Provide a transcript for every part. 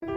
Why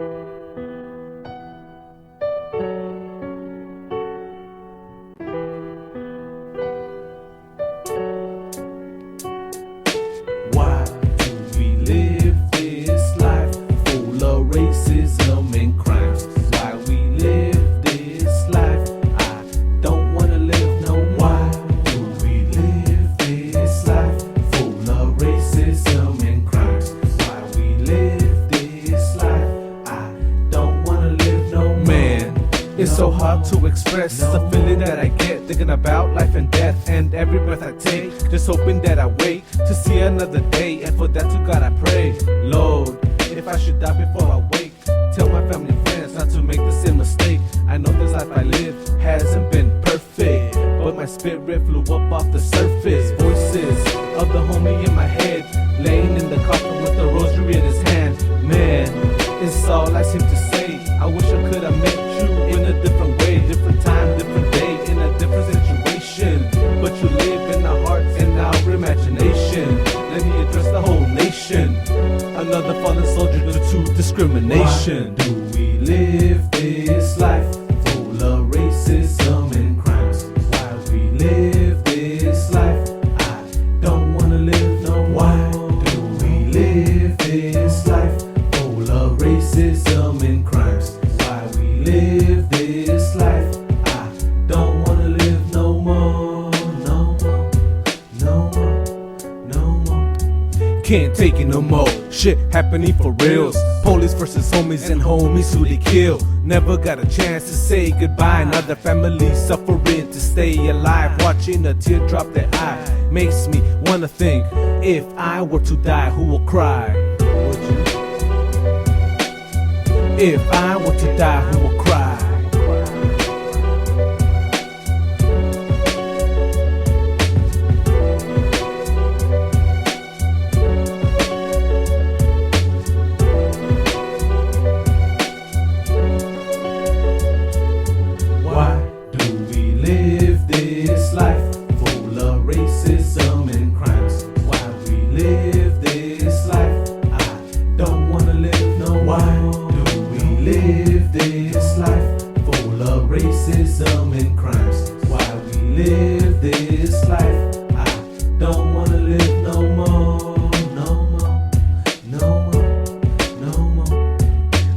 do we live this life full of racism and crimes? Why we live this life? I don't wanna live no more. Why do we live this life full of racism and crimes? Why we live this life? I don't wanna live no more. Man, it's so hard to express the feeling that I get thinking about life and death and every breath I take, just hoping that I wait to see another day, and for that to God I pray. Lord, if I should die before I wake, tell my family and friends not to make the same mistake. I know this life I live hasn't been perfect, but my spirit flew up off the surface. Voices of the homie in my head, laying in the coffin with a rosary in his hand. Man, it's all I seem to say. I wish I could have met you in a different way, different time, different day, in a different situation. But you live in our hearts and our imagination. Let me address the whole nation. Another fallen soldier due to discrimination. Why do we live this life full of racism and crimes? Why we live this life? I don't wanna live no more. Why do we live this life full of racism and crimes? Why we live this life? I don't wanna live no more, no more, no more, no more. Can't take it no more. Shit happening for reals. Police versus homies and homies who they kill. Never got a chance to say goodbye. Another family suffering to stay alive. Watching a tear drop their eye makes me wanna think, if I were to die, who will cry? Would you? If I were to die, who will cry? Why do we live this life full of racism and crimes? Why we live this life? I don't wanna live no more. Why do we live this life full of racism and crimes? Why we live this life? I don't wanna live no more, no more, no more, no more.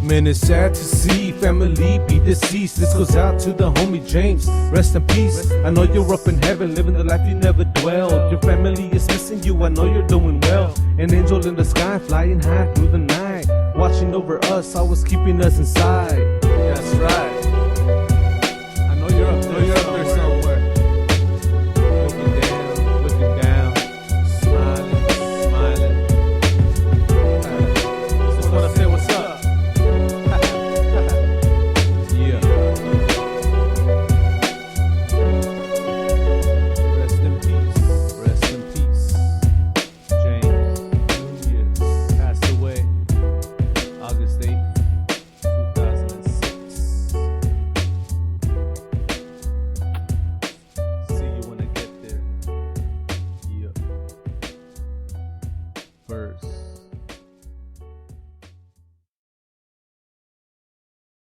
Man, it's sad to see family be deceased. This goes out to the homie James. Rest in peace. I know you're up in heaven, living the life you never dwelled. Your family is missing you, I know you're doing well. An angel in the sky, flying high through the night, watching over us, always keeping us inside. That's right.